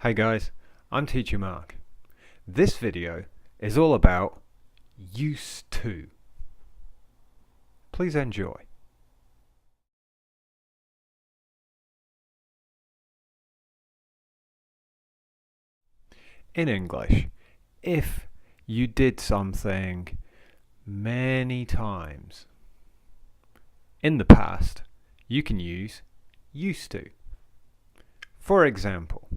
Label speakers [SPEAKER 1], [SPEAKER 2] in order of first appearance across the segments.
[SPEAKER 1] Hey guys, I'm Teacher Mark. This video is all about used to. Please enjoy. In English, if you did something many times in the past, you can use used to. For example,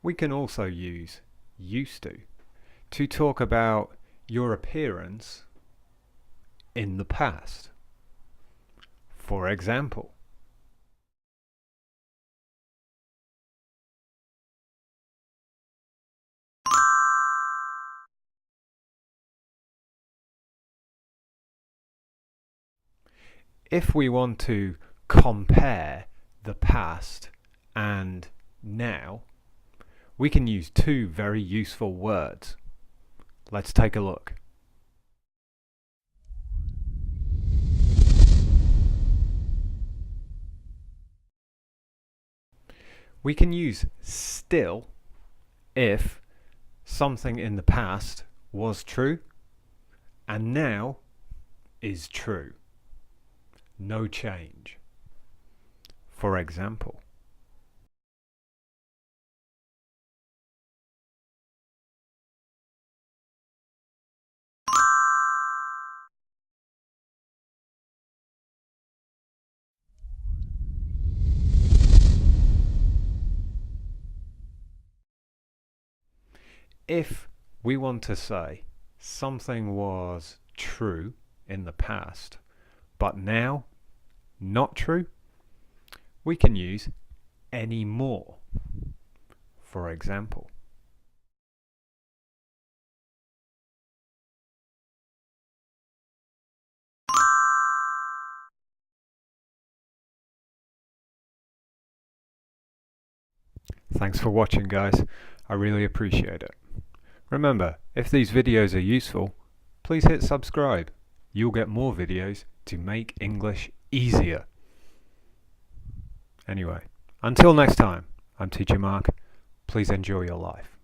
[SPEAKER 1] we can also use used to talk about your appearance in the past. For example, if we want to compare the past and now, we can use two very useful words. Let's take a look. We can use still if something in the past was true and now is true. No change. For example, if we want to say something was true in the past, but now not true, we can use anymore. For example, thanks for watching, guys. I really appreciate it. Remember, if these videos are useful, please hit subscribe. You'll get more videos to make English easier. Anyway, until next time, I'm Teacher Mark. Please enjoy your life.